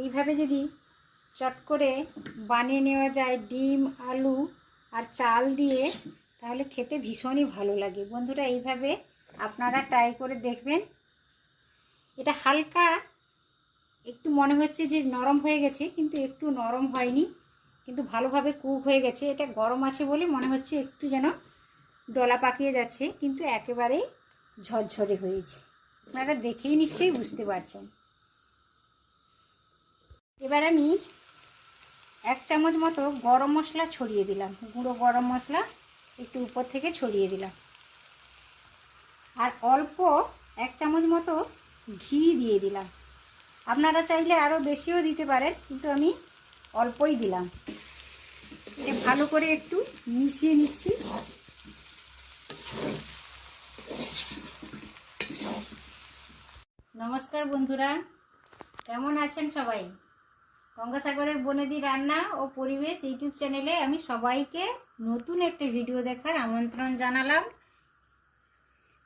এইভাবে যদি চট করে বানিয়ে নেওয়া যায় ডিম আলু আর চাল দিয়ে, তাহলে খেতে ভীষণই ভালো লাগে। বন্ধুরা এইভাবে আপনারা ট্রাই করে দেখবেন। এটা হালকা একটু মনে হচ্ছে যে নরম হয়ে গেছে, কিন্তু একটু নরম হয়নি, কিন্তু ভালোভাবে কুক হয়ে গেছে। এটা গরম আছে বলে মনে হচ্ছে একটু যেন ডলা পাকিয়ে যাচ্ছে, কিন্তু একেবারেই ঝরঝরে হয়েছে। আপনারা দেখেই নিশ্চয়ই বুঝতে পারছেন। এবার আমি 1 চামচ মতো গরম মশলা ছড়িয়ে দিলাম, গুঁড়ো গরম মশলা একটু উপর থেকে ছড়িয়ে দিলাম। আর অল্প 1 চামচ মতো ঘি দিয়ে দিলাম। আপনারা চাইলে আরও বেশিও দিতে পারেন, কিন্তু আমি অল্পই দিলাম। এটা ভালো করে একটু মিশিয়ে নিচ্ছি। নমস্কার বন্ধুরা, কেমন আছেন সবাই? গঙ্গাসাগরের বনেদি রান্না ও পরিবেশ ইউটিউব চ্যানেলে আমি সবাইকে নতুন একটা ভিডিও দেখার আমন্ত্রণ জানালাম।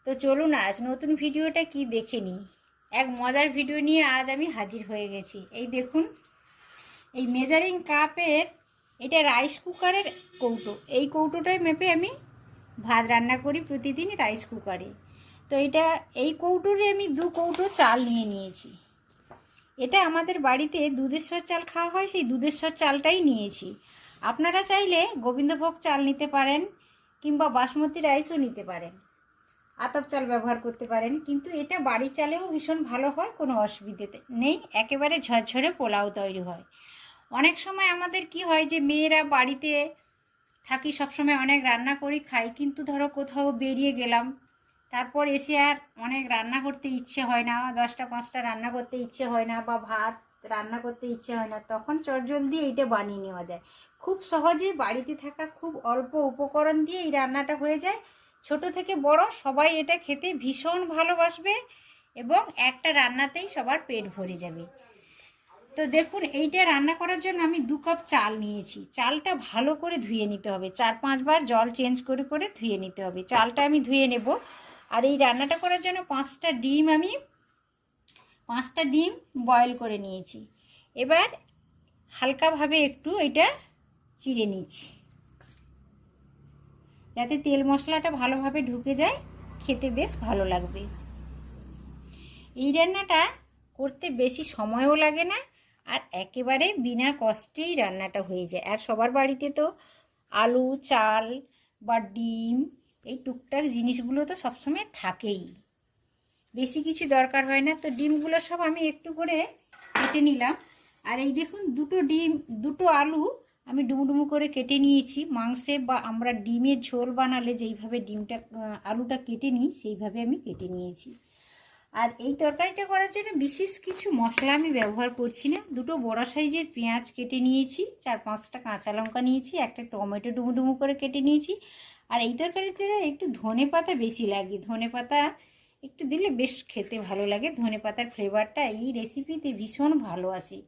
তো চলুন আজ নতুন ভিডিওটা কি দেখে নিই। এক মজার ভিডিও নিয়ে আজ আমি হাজির হয়ে গেছি। এই দেখুন, এই মেজারিং কাপের, এটা রাইস কুকারের কৌটো। এই কৌটোটায় মেপে আমি ভাত রান্না করি প্রতিদিন রাইস কুকারে। তো এই কৌটোরে আমি 2 কৌটো চাল নিয়ে নিয়েছি। এটা আমাদের বাড়িতে দুধেশ্বর চাল খাওয়া হয়, সেই দুধেশ্বর চালটাই নিয়েছি। আপনারা চাইলে গোবিন্দভোগ চাল নিতে পারেন, কিংবা বাসমতি রাইসও নিতে পারেন, আতপ চাল ব্যবহার করতে পারেন। কিন্তু এটা বাড়ির চালেও ভীষণ ভালো হয়, কোনো অসুবিধে নেই। একেবারে ঝরঝরে পোলাও তৈরি হয়। অনেক সময় আমাদের কি হয় যে মেয়েরা বাড়িতে থাকি, সবসময় অনেক রান্না করি খাই, কিন্তু ধরো কোথাও বেরিয়ে গেলাম, তারপর এসে আর অনেক রান্না করতে ইচ্ছে হয় না, 10টা 5টা রান্না করতে ইচ্ছে হয় না, বা ভাত রান্না করতে ইচ্ছে হয় না, তখন চটজলদি এইটা বানিয়ে নেওয়া যায়। খুব সহজে বাড়িতে থাকা খুব অল্প উপকরণ দিয়ে এই রান্নাটা হয়ে যায়। ছোট থেকে বড় সবাই এটা খেতে ভীষণ ভালোবাসবে, এবং একটা রান্নাতেই সবার পেট ভরে যাবে। তো দেখুন, এইটা রান্না করার জন্য আমি 2 কাপ চাল নিয়েছি। চালটা ভালো করে ধুয়ে নিতে হবে, 4-5 বার জল চেঞ্জ করে করে ধুয়ে নিতে হবে। চালটা আমি ধুয়ে নেব। আর এই রান্নাটা করার জন্য 5টা ডিম বয়েল করে নিয়েছি। এবার হালকাভাবে একটু এটা চিড়ে নিচ্ছি, যাতে তেল মশলাটা ভালোভাবে ঢুকে যায়, খেতে বেশ ভালো লাগবে। এই রান্নাটা করতে বেশি সময়ও লাগে না, আর একেবারে বিনা কষ্টেই রান্নাটা হয়ে যায়। আর সবার বাড়িতে তো আলু চাল বা ডিম, এই টুকটাক জিনিসগুলো তো সবসময় থাকেই, বেশি কিছু দরকার হয় না। তো ডিমগুলো সব আমি একটু করে কেটে নিলাম। আর এই দেখুন, 2টো ডিম 2টো আলু আমি ডুমো করে কেটে নিয়েছি। মাংসে বা আমরা ডিমের ঝোল বানালে যেইভাবে আলুটা কেটে নিই, সেইভাবে আমি কেটে নিয়েছি। আর এই তরকারিটা করার জন্য বিশেষ কিছু মশলা আমি ব্যবহার করছি না। 2টো বড় সাইজের পেঁয়াজ কেটে নিয়েছি, 4-5টা কাঁচা লঙ্কা নিয়েছি, একটা টমেটো ডুমো করে কেটে নিয়েছি। আর এই তরকারিতে একটু ধনেপাতা বেশি লাগে, ধনেপাতা একটু দিলে বেশ খেতে ভালো লাগে। ধনেপাতার ফ্লেভারটা এই রেসিপিতে ভীষণ ভালো আসে,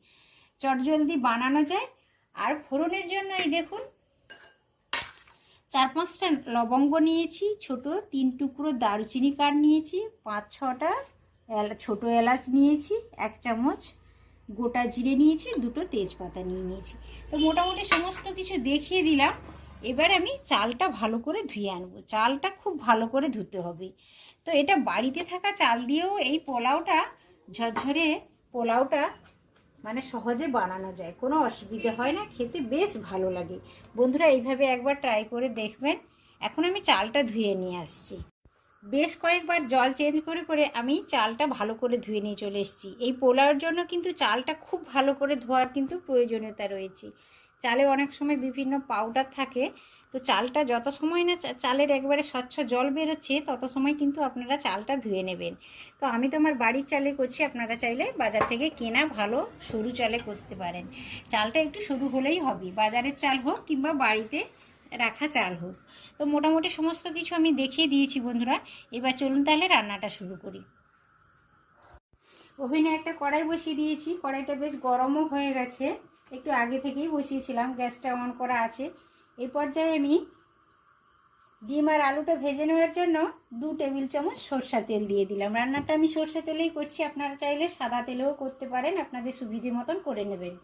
চটজলদি বানানো যায়। আর ফোড়নের জন্য এই দেখুন, 4-5টা লবঙ্গ নিয়েছি ছোট, 3 টুকরো দারুচিনি কাঠ নিয়েছি, 5-6টা ছোট এলাচ নিয়েছি, 1 চামচ গোটা জিরে নিয়েছি, 2টো তেজপাতা নিয়েছি। তো মোটামুটি সমস্ত কিছু দেখিয়ে দিলাম। এবার আমি চালটা ভালো করে ধুয়ে আনবো। চালটা খুব ভালো করে ধুতে হবে। তো এটা বাড়িতে থাকা চাল দিয়েও এই পোলাওটা, ঝরঝরে পোলাওটা মানে সহজে বানানো যায়, কোনো অসুবিধা হয় না, খেতে বেশ ভালো লাগে। বন্ধুরা এইভাবে একবার ট্রাই করে দেখবেন। এখন আমি চালটা ধুয়ে নিয়ে আসছি। বেশ কয়েকবার জল চেঞ্জ করে করে আমি চালটা ভালো করে ধুয়ে নিয়ে চলে এসেছি। এই পোলাওর জন্য কিন্তু চালটা খুব ভালো করে ধোয়ার কিন্তু প্রয়োজনীয়তা রয়েছে। চালে অনেক সময় বিভিন্ন পাউডার থাকে, তো চালটা যত সময় না চালের একবারে স্বচ্ছ জল বেরোচ্ছে, তত সময় কিন্তু আপনারা চালটা ধুয়ে নেবেন। তো আমি তো আমার বাড়ির চালে করছি, আপনারা চাইলে বাজার থেকে কেনা ভালো সরু চালে করতে পারেন। চালটা একটু সরু হলেই হবে, বাজারের চাল হোক কিংবা বাড়িতে রাখা চাল হোক। তো মোটামুটি সমস্ত কিছু আমি দেখিয়ে দিয়েছি বন্ধুরা। এবার চলুন তাহলে রান্নাটা শুরু করি। ওভেনে একটা কড়াই বসিয়ে দিয়েছি, কড়াইটা বেশ গরমও হয়ে গেছে, একটু আগে থেকেই বসিয়েছিলাম, গ্যাসটা অন করা আছে। এই পর্যায়ে আমি ডিম আর আলুটা ভেজে নেওয়ার জন্য 2 টেবিল চামচ সরষা তেল দিয়ে দিলাম। রান্নাটা আমি সরষা তেলেই করছি, আপনারা চাইলে সাদা তেলেও করতে পারেন, আপনাদের সুবিধে মতন করে নেবেন।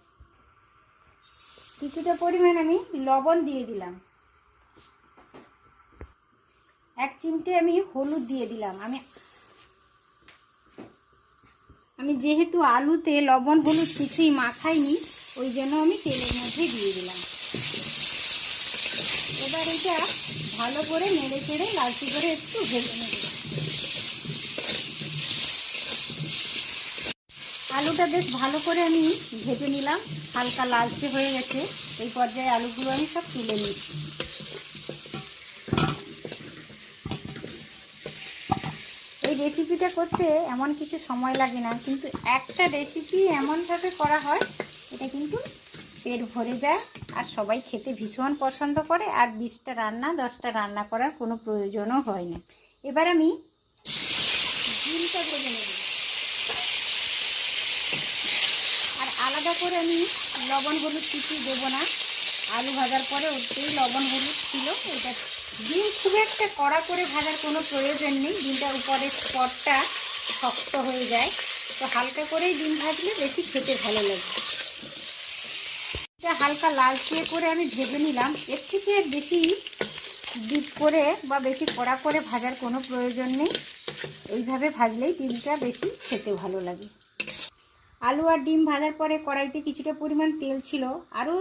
কিছুটা পরিমাণ আমি লবণ দিয়ে দিলাম। 1 চিমটে আমি হলুদ দিয়ে দিলাম। আমি যেহেতু আলুতে লবণ হলুদ কিছুই মাখাইনি, ওই জন্য আমি তেলের মধ্যে দিয়ে দিলাম। এবার এটা ভালো করে নেড়ে চেড়ে লালচে করে একটু ভেজে নেব। আলুটা বেশ ভালো করে আমি ভেজে নিলাম, হালকা লালচে হয়ে গেছে। এই পর্যায়ে আলুগুলো আমি সব তুলে নিচ্ছি। এই রেসিপিটা করতে এমন কিছু সময় লাগে না, কিন্তু একটা রেসিপি এমনভাবে করা হয় এটা কিন্তু পেট ভরে যায় আর সবাই খেতে ভীষণ পছন্দ করে। আর 20টা রান্না 10টা রান্না করার কোনো প্রয়োজনও হয় না। এবার আমি ডিমটা ভেজে নেব। আর আলাদা করে আমি লবণ হলুদ কিছু দেবো না, আলু ভাজার পরে ওতেই লবণ হলুদ ছিল। এটা ডিম খুব একটা কড়া করে ভাজার কোনো প্রয়োজন নেই, ডিমটার উপরের স্তরটা শক্ত হয়ে যায়, তো হালকা করেই ডিম ভাজলে বেশি খেতে ভালো লাগে। এটা হালকা লালচে করে আমি ভেজে নিলাম। এর থেকে বেশি ডিপ করে বা বেশি কড়া করে ভাজার কোনো প্রয়োজন নেই, এইভাবে ভাজলেই ডিমটা বেশি খেতে ভালো লাগে। আলু আর ডিম ভাজার পরে কড়াইতে কিছুটা পরিমাণ তেল ছিল, আরও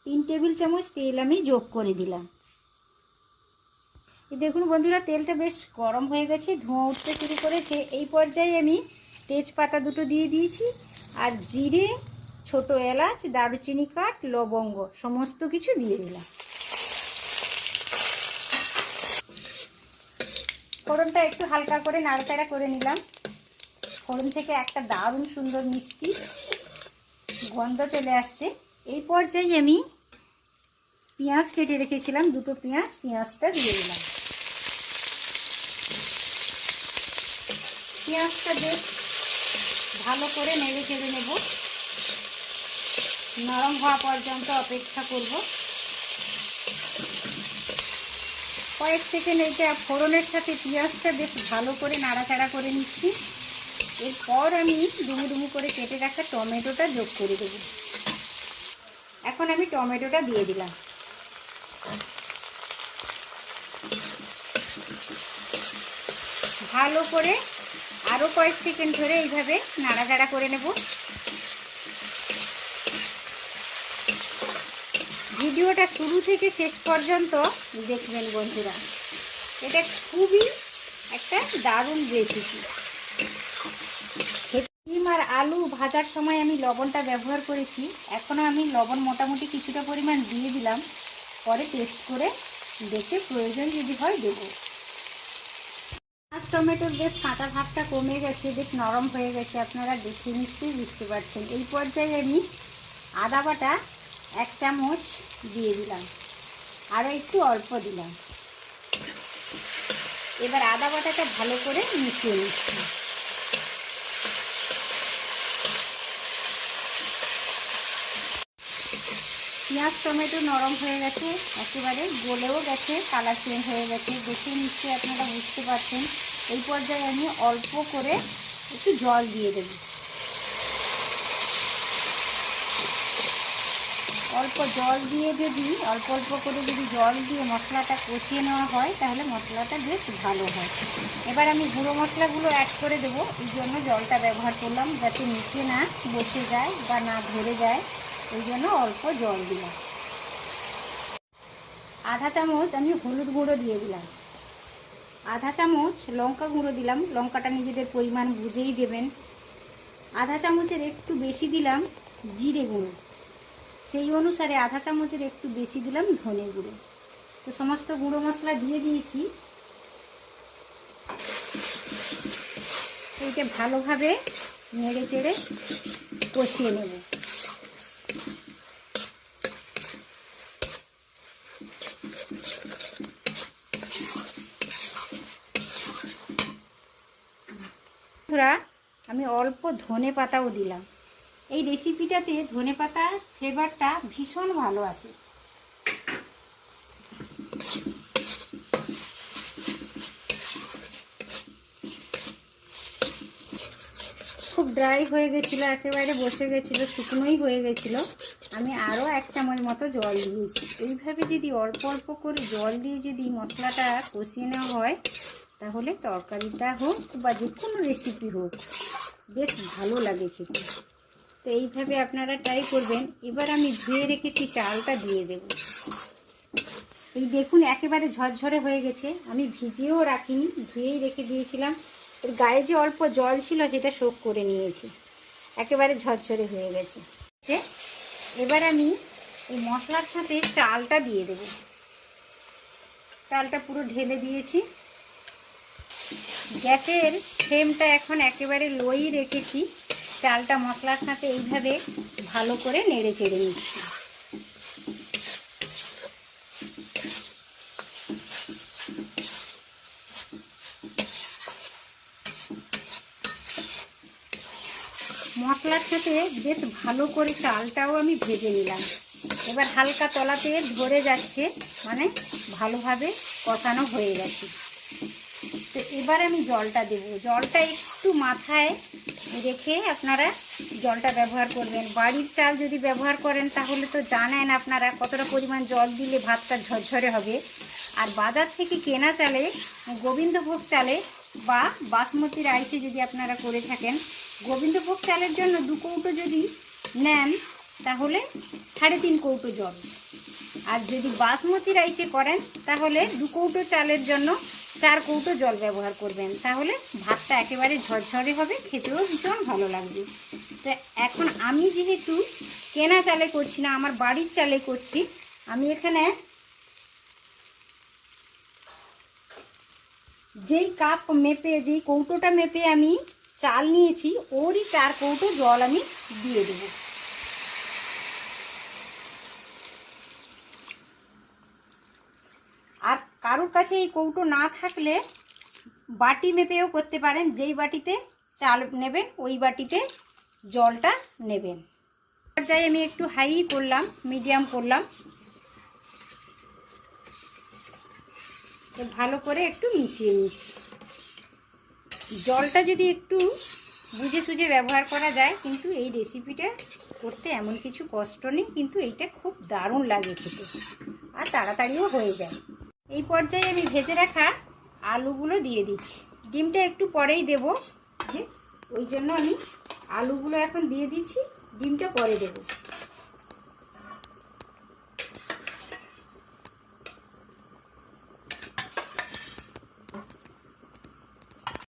3 টেবিল চামচ তেল আমি যোগ করে দিলাম। দেখুন বন্ধুরা, তেলটা বেশ গরম হয়ে গেছে, ধোঁয়া উঠতে শুরু করেছে। এই পর্যায়ে আমি তেজপাতা 2টো দিয়ে দিয়েছি, আর জিরে, ছোট এলাচ, দারুচিনি কাঠ, লবঙ্গ সমস্ত কিছু দিয়ে দিলাম। ফোড়নটা একটু হালকা করে নাড়াচাড়া করে নিলাম। ফোড়ন থেকে একটা দারুণ সুন্দর মিষ্টি গন্ধ চলে আসছে। এই পর্যায়ে আমি পেঁয়াজ কেটে রেখেছিলাম, 2টো পেঁয়াজটা দিয়ে দিলাম। পেঁয়াজটা বেশ ভালো করে নেড়ে চেড়ে নেব, নরম হওয়া পর্যন্ত অপেক্ষা করব। কয়েক সেকেন্ড এইটা ফোড়নের সাথে পেঁয়াজটা বেশ ভালো করে নাড়াচাড়া করে নিচ্ছি। এরপর আমি ডুমু ডুমু করে কেটে রাখা টমেটোটা যোগ করে দেব। এখন আমি টমেটোটা দিয়ে দিলাম। ভালো করে আরও কয়েক সেকেন্ড ধরে এইভাবে নাড়াচাড়া করে নেব। ভিডিওটা শুরু থেকে শেষ পর্যন্ত দেখবেন বন্ধুরা, এটা খুবই একটা দারুণ রেসিপি। ডিম আর আলু ভাজার সময় আমি লবণটা ব্যবহার করেছি, এখনও আমি লবণ মোটামুটি কিছুটা পরিমাণ দিয়ে দিলাম, পরে টেস্ট করে দেখে প্রয়োজন যদি হয় দেব। আজ টমেটোর বেশ কাঁচা ভাবটা কমে গেছে, বেশ নরম হয়ে গেছে, আপনারা দেখে নিশ্চয়ই বুঝতে পারছেন। এই পর্যায়ে আমি আদা বাটা 1 চামচ দিয়ে দিলাম, আরও একটু অল্প দিলাম। এবার আদা বাটাটা ভালো করে মিশিয়ে নিচ্ছি। পেঁয়াজ টমেটো নরম হয়ে গেছে, একেবারে গলেও গেছে, কালার চেঞ্জ হয়ে গেছে, দেখে নিশ্চয়ই আপনারা বুঝতে পারছেন। এই পর্যায়ে আমি অল্প করে একটু জল দিয়ে দেব। অল্প জল দিয়ে অল্প করে যদি জল দিয়ে মশলাটা কষিয়ে নেওয়া হয় তাহলে মশলাটা বেশ ভালো হয়। এবার আমি গুঁড়ো মশলাগুলো অ্যাড করে দেবো, এই জন্য জলটা ব্যবহার করলাম, যাতে নিচে না বসে যায় বা না ধরে যায়, ওই জন্য অল্প জল দিলাম। আধা চামচ আমি হলুদ গুঁড়ো দিয়ে দিলাম, আধা চামচ লঙ্কা গুঁড়ো দিলাম, লঙ্কাটা নিজেদের পরিমাণ বুঝেই দেবেন। আধা চামচের একটু বেশি দিলাম জিরে গুঁড়ো, সেই অনুসারে আধা চামচের একটু বেশি দিলাম ধনে গুঁড়ো। তো সমস্ত গুঁড়ো মশলা দিয়ে দিয়েছি, এইটা ভালোভাবে নেড়ে চেড়ে কষিয়ে নেব। আমি অল্প ধনে পাতাও দিলাম। এই রেসিপিটাতে ধনে পাতার ফ্লেভারটা ভীষণ ভালো আছে। ড্রাই হয়ে গেছিলো, একেবারে বসে গেছিলো, শুকনোই হয়ে গেছিলো। আমি আরও 1 চামচ মতো জল দিয়েছি। এইভাবে যদি অল্প অল্প করে জল দিয়ে যদি মশলাটা কষিয়ে নেওয়া হয়, তাহলে তরকারিটা হোক বা যে কোনো রেসিপি হোক বেশ ভালো লাগে খেতে। তো এইভাবে আপনারা ট্রাই করবেন। এবার আমি ধুয়ে রেখেছি চালটা দিয়ে দেব। এই দেখুন একেবারে ঝরঝরে হয়ে গেছে। আমি ভিজিয়েও রাখিনি, ধুয়েই রেখে দিয়েছিলাম। এর গায়ে যে অল্প জল ছিল সেটা শোক করে নিয়েছি, একেবারে ঝরঝরে হয়ে গেছে। এবার আমি এই মশলার সাথে চালটা দিয়ে দেব। চালটা পুরো ঢেলে দিয়েছি। গ্যাসের ফ্লেমটা এখন একেবারে লোই রেখেছি। চালটা মশলার সাথে এইভাবে ভালো করে নেড়ে চেড়ে নিচ্ছি। মশলার সাথে বেশ ভালো করে চালটাও আমি ভেজে নিলাম। এবার হালকা তলাতে ধরে যাচ্ছে, মানে ভালোভাবে কষানো হয়ে গেছে। তো এবার আমি জলটা দেব। জলটা একটু মাথায় রেখে আপনারা জলটা ব্যবহার করবেন। বাড়ির চাল যদি ব্যবহার করেন তাহলে তো জানেন আপনারা কতটা পরিমাণ জল দিলে ভাতটা ঝরঝরে হবে। আর বাজার থেকে কেনা চালে, গোবিন্দভোগ চালে বা বাসমতি রাইসে যদি আপনারা করে থাকেন, গোবিন্দভোগ চালের জন্য 2 কৌটো যদি নেন তাহলে 3.5 কৌটো জল। আর যদি বাসমতি রাইসে করেন তাহলে 2 কৌটো চালের জন্য 4 কৌটো জল ব্যবহার করবেন। তাহলে ভাতটা একেবারে ঝরঝরে হবে, খেতেও ভীষণ ভালো লাগবে। তো এখন আমি যেহেতু কেনা চালে করছি না, আমার বাড়ির চালে করছি, আমি এখানে যেই কাপ মেপে, যেই কৌটোটা মেপে আমি চাল নিয়েছি, ওরই 4 কৌটো জল আমি দিয়ে দেব। আর কারোর কাছে এই কৌটো না থাকলে বাটি মেপেও করতে পারেন। যেই বাটিতে চাল নেবেন ওই বাটিতে জলটা নেবেন। যাই আমি একটু হাই করলাম, মিডিয়াম করলাম, ভালো করে একটু মিশিয়ে নিচ্ছি। জলটা যদি একটু বুঝে সুঝে ব্যবহার করা যায়, কিন্তু এই রেসিপিটা করতে এমন কিছু কষ্ট নেই, কিন্তু এইটা খুব দারুণ লাগে খেতে আর তাড়াতাড়িও হয়ে যায়। এই পর্যায়ে আমি ভেজে রাখা আলুগুলো দিয়ে দিচ্ছি। ডিমটা একটু পরেই দেব, ওই জন্য আমি আলুগুলো এখন দিয়ে দিচ্ছি, ডিমটা পরে দেব।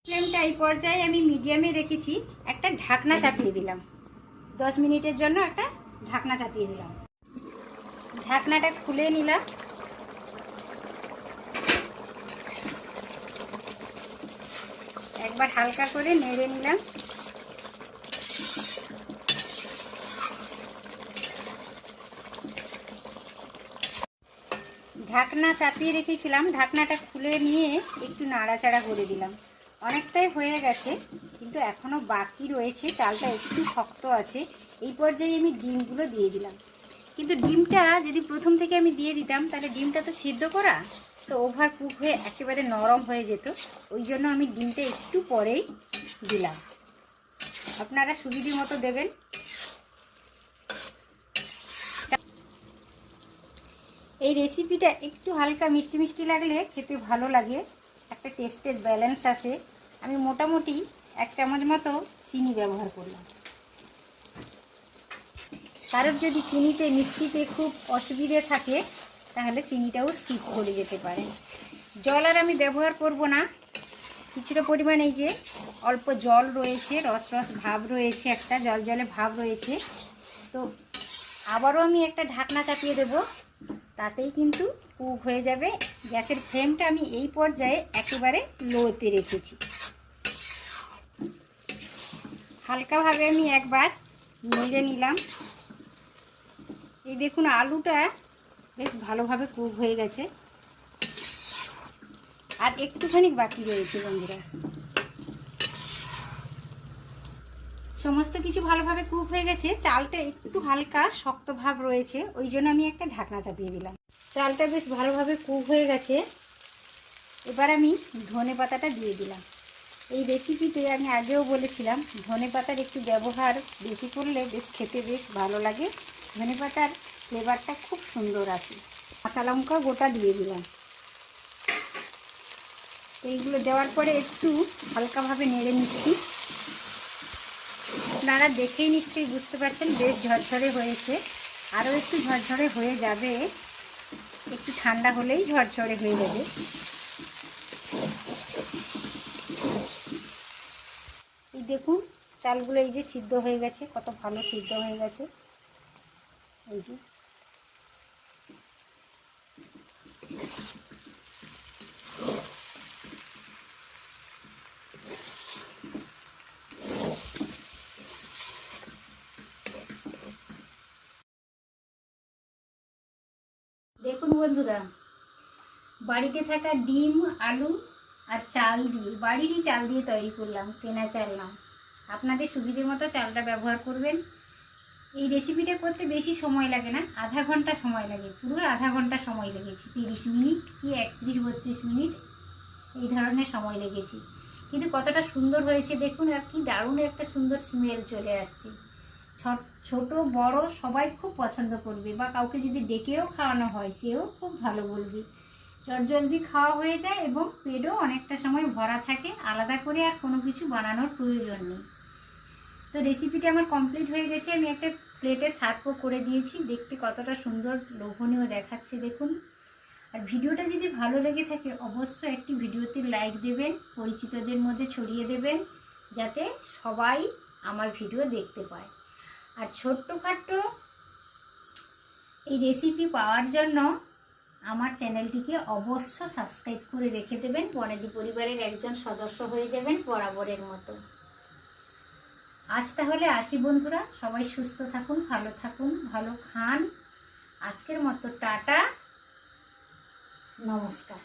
ফ্লেমটা এই পর্যায়ে আমি মিডিয়ামে রেখেছি। একটা ঢাকনা চাপিয়ে দিলাম, 10 মিনিটের জন্য একটা ঢাকনা চাপিয়ে দিলাম। ঢাকনাটা খুলে নিলাম। একবার হালকা করে নেড়ে নিলাম। ঢাকনা চাপিয়ে রেখেছিলাম, ঢাকনাটা খুলে নিয়ে একটু নাড়াচাড়া করে দিলাম। অনেকটাই হয়ে গেছে, কিন্তু এখনও বাকি রয়েছে, চালটা একটু শক্ত আছে। এই পর্যায়ে আমি ডিমগুলো দিয়ে দিলাম। কিন্তু ডিমটা যদি প্রথম থেকে আমি দিয়ে দিতাম তাহলে ডিমটা তো সিদ্ধ করা, তো ওভার কুক হয়ে একেবারে নরম হয়ে যেত। ওই জন্য আমি ডিমটা একটু পরেই দিলাম। আপনারা সুবিধে মতো দেবেন। এই রেসিপিটা একটু হালকা মিষ্টি মিষ্টি লাগলে খেতে ভালো লাগে, একটা টেস্টের ব্যালেন্স আছে। আমি মোটামুটি 1 চামচ মতো চিনি ব্যবহার করলাম। কারোর যদি চিনিতে মিষ্টিতে খুব অসুবিধে থাকে তাহলে চিনিটাও স্কিপ করে যেতে পারে। জল আর আমি ব্যবহার করব না। কিছুটা পরিমাণ এই যে অল্প জল রয়েছে, রস রস ভাব রয়েছে, একটা জল জলে ভাব রয়েছে। তো আবারও আমি একটা ঢাকনা চাপিয়ে দেব, তাতেই কিন্তু কুক হয়ে যাবে। গ্যাসের ফ্লেমটা আমি এই পর্যায়ে একেবারে লোতে রেখেছি। হালকাভাবে আমি একবার নেড়ে নিলাম। এই দেখুন আলুটা বেশ ভালোভাবে কুক হয়ে গেছে, আর একটুখানি বাকি রয়েছে বন্ধুরা। সমস্ত কিছু ভালোভাবে কুক হয়ে গেছে, চালটা একটু হালকা শক্ত ভাব রয়েছে, ওই জন্য আমি একটা ঢাকনা চাপিয়ে দিলাম। চালটা বেশ ভালোভাবে কুক হয়ে গেছে। এবার আমি ধনে পাতাটা দিয়ে দিলাম। এই রেসিপিতে আমি আগেও বলেছিলাম ধনেপাতার একটু ব্যবহার বেশি করলে বেশ খেতে বেশ ভালো লাগে। ধনেপাতার ফ্লেভারটা খুব সুন্দর আসে। কাঁচা লঙ্কা গোটা দিয়ে দিলাম। এইগুলো দেওয়ার পরে একটু হালকাভাবে নেড়ে নিচ্ছি। আপনারা দেখেই নিশ্চয়ই বুঝতে পারছেন বেশ ঝরঝরে হয়েছে। আরও একটু ঝরঝরে হয়ে যাবে, একটু ঠান্ডা হলেই ঝরঝরে হয়ে যাবে। এই দেখুন চালগুলো এই যে সিদ্ধ হয়ে গেছে, কত ভালো সিদ্ধ হয়ে গেছে। এই যে দেখুন বন্ধুরা, বাড়িতে থাকা ডিম, আলু আর চাল দিয়ে, বাড়িরই চাল দিয়ে তৈরি করলাম, কেনা চাল না। আপনাদের সুবিধে মতো চালটা ব্যবহার করবেন। এই রেসিপিটা করতে বেশি সময় লাগে না, আধা ঘন্টা সময় লাগে। পুরো আধা ঘন্টা সময় লেগেছে, 30 মিনিট কি 31-32 মিনিট এই ধরনের সময় লেগেছে। কিন্তু কতটা সুন্দর হয়েছে দেখুন, আর কি দারুণ একটা সুন্দর স্মেল চলে আসছে। ছোট বড় সবাই খুব পছন্দ করবে, বা কাউকে যদি ডেকেও খাওয়ানো হয় সেও খুব ভালো বলবে। চটজলদি খাওয়া হয়ে যায় এবং পেটও অনেকটা সময় ভরা থাকে, আলাদা করে আর কোনো কিছু বানানোর প্রয়োজন নেই। তো রেসিপিটা আমার কমপ্লিট হয়ে গেছে। আমি একটা প্লেটে সার্ভও করে দিয়েছি। দেখতে কতটা সুন্দর লোভনীয় দেখাচ্ছে দেখুন। আর ভিডিওটা যদি ভালো লেগে থাকে অবশ্যই একটি ভিডিওতে লাইক দেবেন, পরিচিতদের মধ্যে ছড়িয়ে দেবেন, যাতে সবাই আমার ভিডিও দেখতে পায়। আর ছোট্টখাট্টো এই রেসিপি পাওয়ার জন্য আমার চ্যানেলটিকে অবশ্য সাবস্ক্রাইব করে রেখে দেবেন। বনেদি পরিবারের একজন সদস্য হয়ে যাবেন বরাবরের মতো। আজ তাহলে আসি বন্ধুরা, সবাই সুস্থ থাকুন, ভালো থাকুন, ভালো খান। আজকের মতো টাটা, নমস্কার।